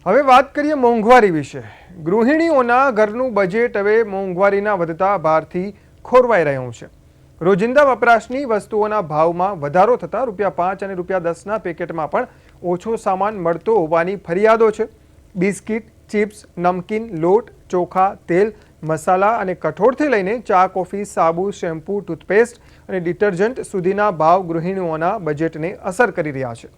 હવે વાત કરીએ મોંઘવારી વિશે। ગૃહિણીઓના ઘરનું બજેટ હવે મોંઘવારીના વધતા ભારથી ખોરવાઈ રહ્યું છે। રોજિંદા વપરાશની વસ્તુઓના ભાવમાં વધારો થતાં ₹5 અને ₹10ના પેકેટમાં પણ ઓછો સામાન મળતો હોવાની ફરિયાદો છે। બિસ્કિટ, ચિપ્સ, નમકીન, લોટ, ચોખા, તેલ, મસાલા અને કઠોળથી લઈને ચા, કોફી, સાબુ, શેમ્પૂ, ટૂથપેસ્ટ અને ડિટર્જન્ટ સુધીના ભાવ ગૃહિણીઓના બજેટને અસર કરી રહ્યા છે।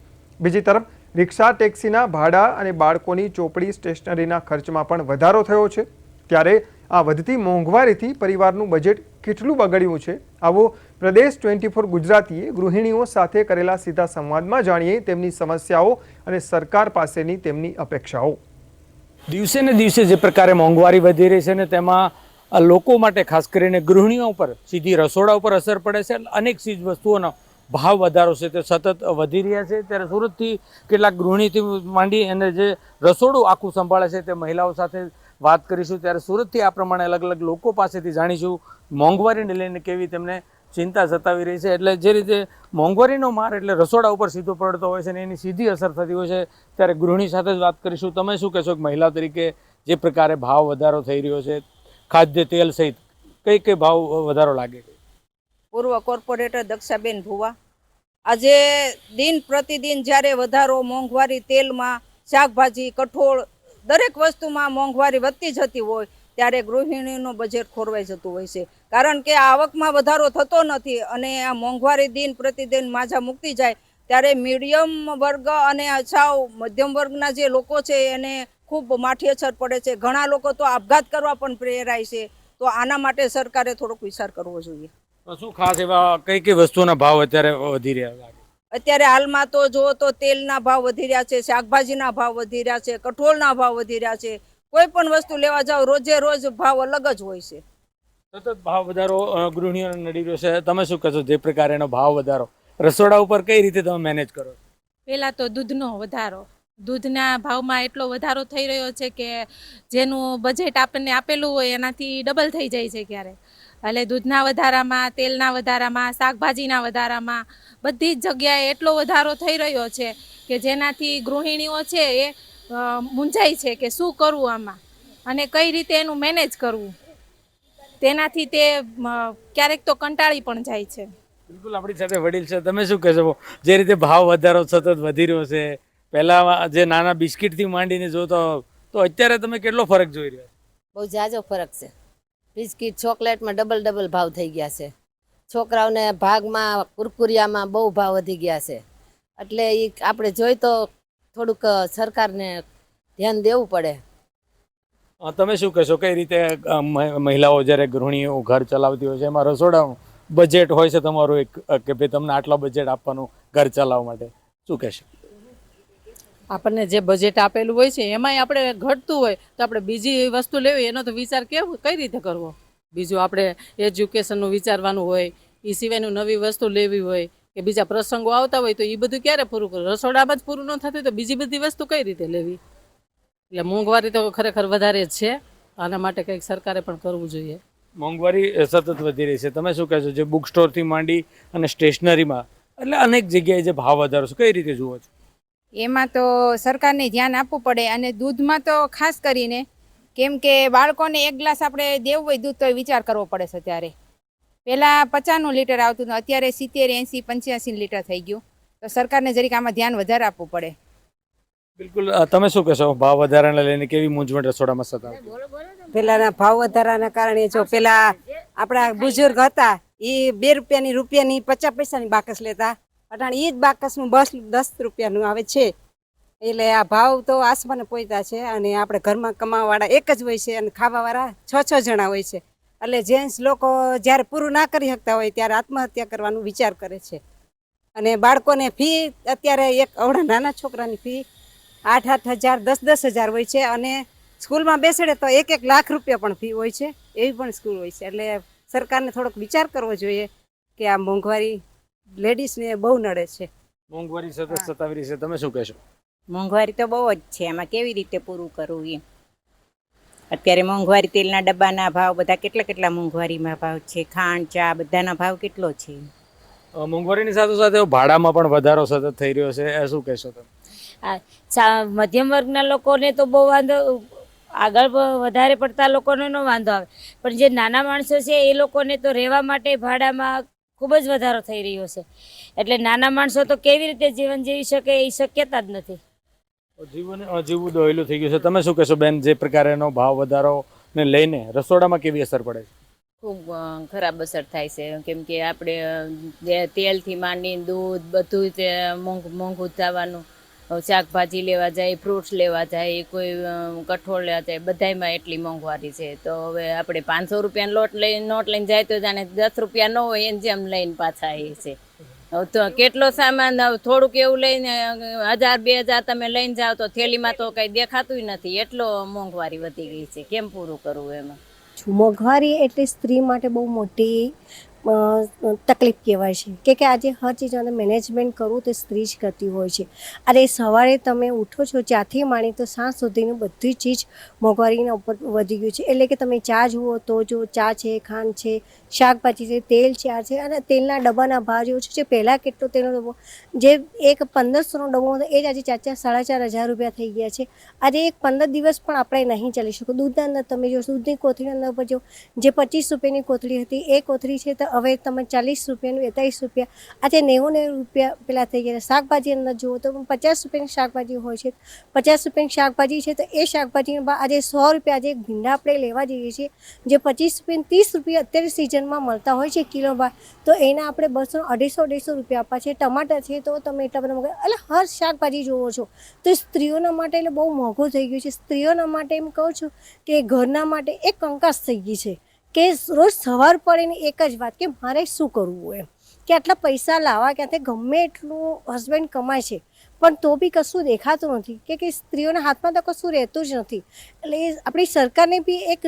બીજી તરફ રિક્ષા, ટેક્સીના ભાડા અને બાળકોની ચોપડી, સ્ટેશનરીના ખર્ચમાં પણ વધારો થયો છે। ત્યારે આ વધતી મોંઘવારીથી પરિવારનું બજેટ કેટલું બગડ્યું છે, આવો પ્રદેશ 24 ગુજરાતીએ ગૃહિણીઓ સાથે કરેલા સીધા સંવાદમાં જાણીએ તેમની સમસ્યાઓ અને સરકાર પાસેની તેમની અપેક્ષાઓ। દિવસે ને દિવસે જે પ્રકારે મોંઘવારી વધી રહી છે ને તેમાં લોકો માટે ખાસ કરીને ગૃહિણીઓ પર સીધી રસોડા ઉપર અસર પડે છે। અનેક ચીજ વસ્તુઓનો ભાવ વધારો છે તે સતત વધી રહ્યા છે। ત્યારે સુરતથી કેટલાક ગૃહિણીથી માંડી અને જે રસોડું આખું સંભાળે છે તે મહિલાઓ સાથે વાત કરીશું। ત્યારે સુરતથી આ પ્રમાણે અલગ અલગ લોકો પાસેથી જાણીશું મોંઘવારીને લઈને કેવી તેમને ચિંતા સતાવી રહી છે। એટલે જે રીતે મોંઘવારીનો માર એટલે રસોડા ઉપર સીધો પડતો હોય છે ને એની સીધી અસર થતી હોય છે, ત્યારે ગૃહિણી સાથે જ વાત કરીશું। તમે શું કહેશો કે મહિલા તરીકે જે પ્રકારે ભાવ વધારો થઈ રહ્યો છે, ખાદ્ય તેલ સહિત કઈ કઈ ભાવ વધારો લાગે? પૂર્વ કોર્પોરેટર દક્ષાબેન ભુવા। આજે દિન પ્રતિદિન જ્યારે વધારો મોંઘવારી તેલમાં, શાકભાજી, કઠોળ દરેક વસ્તુમાં મોંઘવારી વધતી જતી હોય ત્યારે ગૃહિણીનું બજેટ ખોરવાઈ જતું હોય છે। કારણ કે આવકમાં વધારો થતો નથી અને આ મોંઘવારી દિન પ્રતિદિન માજા મૂકતી જાય ત્યારે મીડિયમ વર્ગ અને સાવ મધ્યમ વર્ગના જે લોકો છે એને ખૂબ માઠી અસર પડે છે। ઘણા લોકો તો આપઘાત કરવા પણ પ્રેરાય છે। તો આના માટે સરકારે થોડોક વિચાર કરવો જોઈએ। શું ખાસ એવા કઈ કઈ વસ્તુઓના ભાવ અત્યારે વધી રહ્યા લાગે? અત્યારે હાલમાં તો જો તો તેલના ભાવ વધી રહ્યા છે, શાકભાજીના ભાવ વધી રહ્યા છે, કઠોળના ભાવ વધી રહ્યા છે। કોઈ પણ વસ્તુ લેવા જાવ રોજે રોજ ભાવ અલગ જ હોય છે। સતત ભાવ વધારો ગૃહિણીઓને નડી રહ્યો છે। તમે શું કહેશો જે પ્રકારે એનો ભાવ વધારો રસોડા ઉપર કઈ રીતે તમે મેનેજ કરો? પહેલાં તો દૂધનો વધારો, દૂધના ભાવમાં એટલો વધારો થઈ રહ્યો છે કે જેનું બજેટ આપણને આપેલું હોય એનાથી ડબલ થઈ જાય છે ક્યારેક। એટલે દૂધના વધારામાં, તેલના વધારામાં, શાકભાજીના વધારામાં બધી જ જગ્યાએ એટલો વધારો થઈ રહ્યો છે કે જેનાથી ગૃહિણીઓ છે એ મૂંઝાય છે કે શું કરવું આમાં અને કઈ રીતે એનું મેનેજ કરવું, તેનાથી તે ક્યારેક તો કંટાળી પણ જાય છે। બિલકુલ, આપણી સાથે વડીલ છે। તમે શું કહેશો જે રીતે ભાવ વધારો સતત વધી રહ્યો છે, પહેલા જે નાના બિસ્કિટથી માંડીને જોતો તો અત્યારે તમે કેટલો ફરક જોઈ રહ્યા? બહુ જાજો ફરક છે। બિસ્કિટ, ચોકલેટમાં ડબલ ભાવ થઈ ગયા છે। છોકરાઓને ભાગમાં, કુરકુરિયામાં બહુ ભાવ વધી ગયા છે। એટલે એ આપણે જોઈ તો થોડુંક સરકારને ધ્યાન દેવું પડે। તમે શું કહેશો કઈ રીતે મહિલાઓ જ્યારે ગૃહિણીઓ ઘર ચલાવતી હોય છે એમાં રસોડાનું બજેટ હોય છે તમારું એક કે ભાઈ તમને આટલા બજેટ આપવાનું ઘર ચલાવવા માટે, શું કહેશો? આપણને જે બજેટ આપેલું હોય છે એમાંય આપણે ઘટતું હોય તો આપણે બીજી વસ્તુ લેવી એનો તો વિચાર કઈ રીતે કરવો? બીજું આપણે એજ્યુકેશનનું વિચારવાનું હોય, એ સિવાયનું નવી વસ્તુ લેવી હોય કે બીજા પ્રસંગો આવતા હોય તો એ બધું ક્યારે પૂરું કરવું? રસોડામાં જ પૂરું ન થતું તો બીજી બધી વસ્તુ કઈ રીતે લેવી? એટલે મોંઘવારી તો ખરેખર વધારે જ છે। આના માટે કંઈક સરકારે પણ કરવું જોઈએ। મોંઘવારી સતત વધી રહી છે। તમે શું કહેશો જે બુક સ્ટોરથી માંડી અને સ્ટેશનરીમાં એટલે અનેક જગ્યાએ જે ભાવ વધારો છે કઈ રીતે જુઓ છો? એમાં તો સરકારને ધ્યાન આપવું પડે અને દૂધમાં તો ખાસ કરીને, કેમ કે બાળકોને એક ગ્લાસ આપણે દેવું હોય દૂધ તો વિચાર કરવો પડે છે। ત્યારે પહેલાં 50નું લીટર આવતું હતું, અત્યારે 70, 80, 85 લીટર થઈ ગયું। તો સરકારને જરીક આમાં ધ્યાન વધારે આપવું પડે। બિલકુલ, તમે શું કહેશો ભાવ વધારાને લઈને કેવી મૂંઝવણ રસોડામાં સતાવતી? પેલાના ભાવ વધારાના કારણે જો પેલા આપણા બુઝુર્ગ હતા એ રૂપિયાની 50 પૈસાની બાકસ લેતા, અટાણે એ જ બાકસનું 10 રૂપિયાનું આવે છે। એટલે આ ભાવ તો આસમાને પહોંચ્યા છે અને આપણે ઘરમાં કમાવાવાળા એક જ હોય છે અને ખાવાવાળા 6 જણા હોય છે। એટલે જેન્ટ્સ લોકો જ્યારે પૂરું ના કરી શકતા હોય ત્યારે આત્મહત્યા કરવાનું વિચાર કરે છે। અને બાળકોને ફી અત્યારે એક અવળા નાના છોકરાની ફી 8-8 હજાર, 10-10 હજાર હોય છે અને સ્કૂલમાં બેસાડે તો 1-1 લાખ રૂપિયા પણ ફી હોય છે, એવી પણ સ્કૂલ હોય છે। એટલે સરકારને થોડોક વિચાર કરવો જોઈએ કે આ મોંઘવારી લેડીઝને બહુ નડે છે। મોંઘવારી સતત સતાવી રહી છે, તમે શું કહેશો? મોંઘવારી તો બહુ જ છે, એમાં કેવી રીતે પૂરું કરવું એમ? અત્યારે મોંઘવારી, તેલના ડબ્બાના ભાવ બધા કેટલા મોંઘવારીમાં ભાવ છે, ખાંડ, ચા બધાના ભાવ કેટલો છે? મોંઘવારીની સાથે સાથે ભાડામાં પણ વધારો સતત થઈ રહ્યો છે, એ શું કહેશો તમે? મધ્યમ વર્ગના લોકોને તો બહુ વાંધો, આગળ વધારે પડતા લોકોને નો વાંધો આવે, પણ જે નાના માણસો છે એ લોકોને તો રહેવા માટે ભાડામાં ખૂબ જ વધારો થઈ રહ્યો છે. એટલે નાના માણસો તો કેવી રીતે જીવન જીવી શકે એ શક્યતા જ નથી. જીવન જીવવું દોહેલું થઈ ગયું છે. તમે શું કહેશો બેન, જે પ્રકારેનો ભાવ વધારો ને લઈને રસોડામાં કેવી અસર પડે છે? ખૂબ ખરાબ અસર થાય છે, કેમ કે આપણે તેલથી માંડીને દૂધ બધું જ મોંઘું થવાનું. શાકભાજી લેવા જાય, ફ્રૂટ્સ લેવા જાય, કોઈ કઠોળ લેવા જાય, બધાયમાં એટલી મોંઘવારી છે. તો હવે આપણે 500 રૂપિયાનો નોટ લઈને જાય તો જાણે 10 રૂપિયા ન હોય એને જેમ લઈને પાછા એ છે. તો કેટલો સામાન, થોડુંક એવું લઈને 1000-2000 તમે લઈને જાઓ તો થેલીમાં તો કંઈ દેખાતું નથી, એટલો મોંઘવારી વધી ગઈ છે. કેમ પૂરું કરવું એમાં? મોંઘવારી એટલે સ્ત્રી માટે બહુ મોટી તકલીફ કહેવાય છે કે આજે હર ચીજનું મેનેજમેન્ટ કરવું તે સ્ત્રી જ કરતી હોય છે. અરે સવારે તમે ઉઠો છો ત્યાંથી માંડી તો સાંજ સુધીની બધી ચીજ મોંઘવારીના ઉપર વધી ગયું છે. એટલે કે તમે ચા જુઓ તો જો ચા છે, ખાંડ છે, શાકભાજી છે, તેલ છે, અને તેલના ડબ્બાના ભાવ જેવો છે. પહેલાં કેટલો તેલનો ડબ્બો જે એક 1500નો ડબ્બો હતો એ જ આજે 4,000-4,500 રૂપિયા થઈ ગયા છે. આજે એક 15 દિવસ પણ આપણે નહીં ચાલી શકો. દૂધના અંદર તમે જો દૂધની કોથળીના અંદર પર જો જે 25 રૂપિયાની કોથળી હતી એ કોથળી છે તો હવે તમે 40 રૂપિયાનું, 41 રૂપિયા, આજે 90 રૂપિયા પેલા થઈ ગયા. શાકભાજી અંદર જુઓ તો 50 રૂપિયાની શાકભાજી હોય છે, 50 રૂપિયાની શાકભાજી છે તો એ શાકભાજીનો ભાવ આજે 100 રૂપિયા. આજે ભીંડા આપણે લેવા જઈએ છીએ જે 25 રૂપિયા, 30 રૂપિયા અત્યારે સિઝનમાં મળતા હોય છે કિલો ભાવ, તો એના આપણે 200-250 રૂપિયા આપવા છે. ટમાટર છે તો તમે એટલા બધા મોંઘા, એટલે હર શાકભાજી જુઓ છો તો સ્ત્રીઓના માટે એટલે બહુ મોંઘું થઈ ગયું છે. સ્ત્રીઓના માટે એમ કહું છું કે ઘરના માટે એક કંકાસ થઈ ગઈ છે કે રોજ સવાર પડે ને એક જ વાત કે મારે શું કરવું એમ, કે આટલા પૈસા લાવવા ક્યાંથી, ગમે એટલું હસબન્ડ કમાય છે પણ તો બી કશું દેખાતું નથી કે સ્ત્રીઓના હાથમાં તો કશું રહેતું જ નથી. એટલે આપણી સરકારને બી એક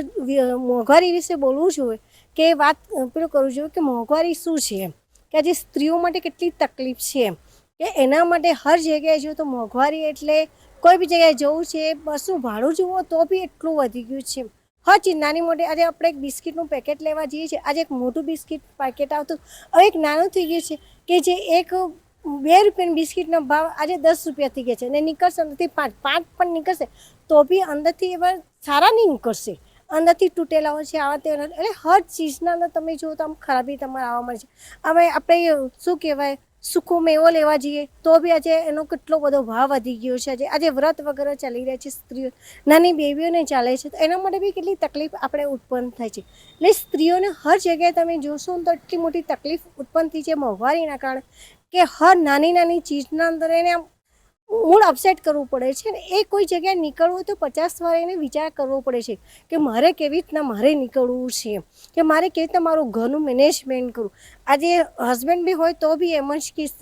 મોંઘવારી વિશે બોલવું જોઈએ કે વાત પેલું કરવું જોઈએ કે મોંઘવારી શું છે એમ, કે આજે સ્ત્રીઓ માટે કેટલી તકલીફ છે એમ, કે એના માટે હર જગ્યાએ જો તો મોંઘવારી એટલે કોઈ બી જગ્યાએ જવું છે, બસનું ભાડું જુઓ તો બી એટલું વધી ગયું છે. હર ચીજ નાની મોટી, આજે આપણે એક બિસ્કિટનું પેકેટ લેવા જઈએ છીએ, આજે એક મોટું બિસ્કિટ પેકેટ આવતું હવે એક નાનું થઈ ગયું છે કે જે એક 2 રૂપિયાની બિસ્કિટનો ભાવ આજે 10 રૂપિયા થઈ ગયા છે. અને નીકળશે અંદરથી 5 પણ નીકળશે તો બી અંદરથી એવા સારા નહીં નીકળશે, અંદરથી તૂટેલા હોય છે આવા તેવા. એટલે હર ચીજના અંદર તમે જુઓ તો આમ ખરાબી તમારે આવવા મળે છે. હવે આપણે શું કહેવાય, સૂકો મેવો લેવા જઈએ તો બી આજે એનો કેટલો બધો ભાવ વધી ગયો છે. આજે વ્રત વગેરે ચાલી રહ્યા છે, સ્ત્રીઓ નાની બેબીઓને ચાલે છે, તો એના માટે બી કેટલી તકલીફ આપણે ઉત્પન્ન થાય છે. એટલે સ્ત્રીઓને હર જગ્યાએ તમે જોશો તો એટલી મોટી તકલીફ ઉત્પન્ન થઈ છે મોંઘવારીના કારણે કે હર નાની નાની ચીજના અંદર એને આમ મૂડ અપસેટ કરવું પડે છે ને. એ કોઈ જગ્યાએ નીકળવું તો 50 વાર એને વિચાર કરવો પડે છે કે મારે કેવી રીતના મારે નીકળવું છે, કે મારે કેવી રીતના મારું ઘરનું મેનેજમેન્ટ કરવું. આજે હસબન્ડ બી હોય તો બી એમ જ કહીશ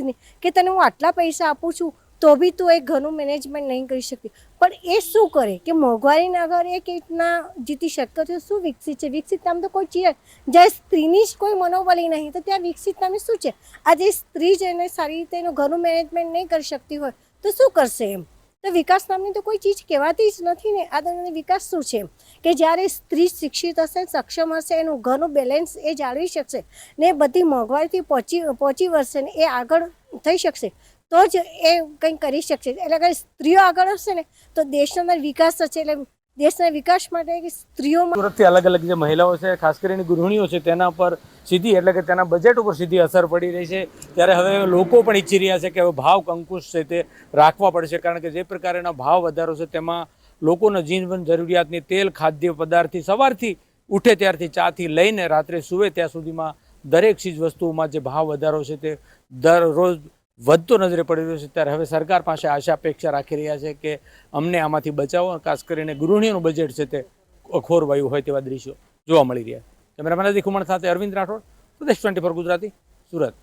કે તને હું આટલા પૈસા આપું છું તો બી તું એ ઘરનું મેનેજમેન્ટ નહીં કરી શકતી. પણ એ શું કરે કે મોંઘવારીના આગળ એ કેવી રીતના જીતી શકતો છે, શું વિકસિત છે? વિકસિત નામ તો કોઈ ચીજ, જ્યાં સ્ત્રીની જ કોઈ મનોબળી નહીં તો ત્યાં વિકસિત નામ શું છે? આજે સ્ત્રી જઈને સારી રીતે એનું ઘરનું મેનેજમેન્ટ નહીં કરી શકતી હોય તો શું કરશે એમ? તો વિકાસ નામની તો કોઈ ચીજ કહેવાતી જ નથી ને. આ વિકાસ શું છે કે જ્યારે સ્ત્રી શિક્ષિત હશે, સક્ષમ હશે, એનું ઘરનું બેલેન્સ એ જાળવી શકશે ને બધી મોંઘવારીથી પહોંચી વળશે ને એ આગળ થઈ શકશે તો જ એ કંઈ કરી શકશે. એટલે અગર સ્ત્રીઓ આગળ હશે ને તો દેશનો અંદર વિકાસ થશે. એટલે દેશના વિકાસ માટે સ્ત્રીઓમાં સુરતથી અલગ અલગ જે મહિલાઓ છે, ખાસ કરીને ગૃહિણીઓ છે, તેના પર સીધી એટલે કે તેના બજેટ ઉપર સીધી અસર પડી રહી છે. ત્યારે હવે લોકો પણ ઈચ્છી રહ્યા છે કે હવે ભાવ અંકુશ છે તે રાખવા પડશે, કારણ કે જે પ્રકારના ભાવ વધારો છે તેમાં લોકોના જીવન જરૂરિયાતની તેલ, ખાદ્ય પદાર્થથી સવારથી ઉઠે ત્યારથી ચાથી લઈને રાત્રે સૂવે ત્યાં સુધીમાં દરેક ચીજ વસ્તુઓમાં જે ભાવ વધારો છે તે દરરોજ વધતો નજરે પડી રહ્યો છે. ત્યારે હવે સરકાર પાસે આશા અપેક્ષા રાખી રહ્યા છે કે અમને આમાંથી બચાવો. ખાસ કરીને ગૃહિણીઓનું બજેટ છે તે ખોરવાયું હોય તેવા દ્રશ્યો જોવા મળી રહ્યા. કેમેરામેન અધિક ઉમણ સાથે અરવિંદ રાઠોડ, પ્રદેશ 24 ગુજરાતી, સુરત.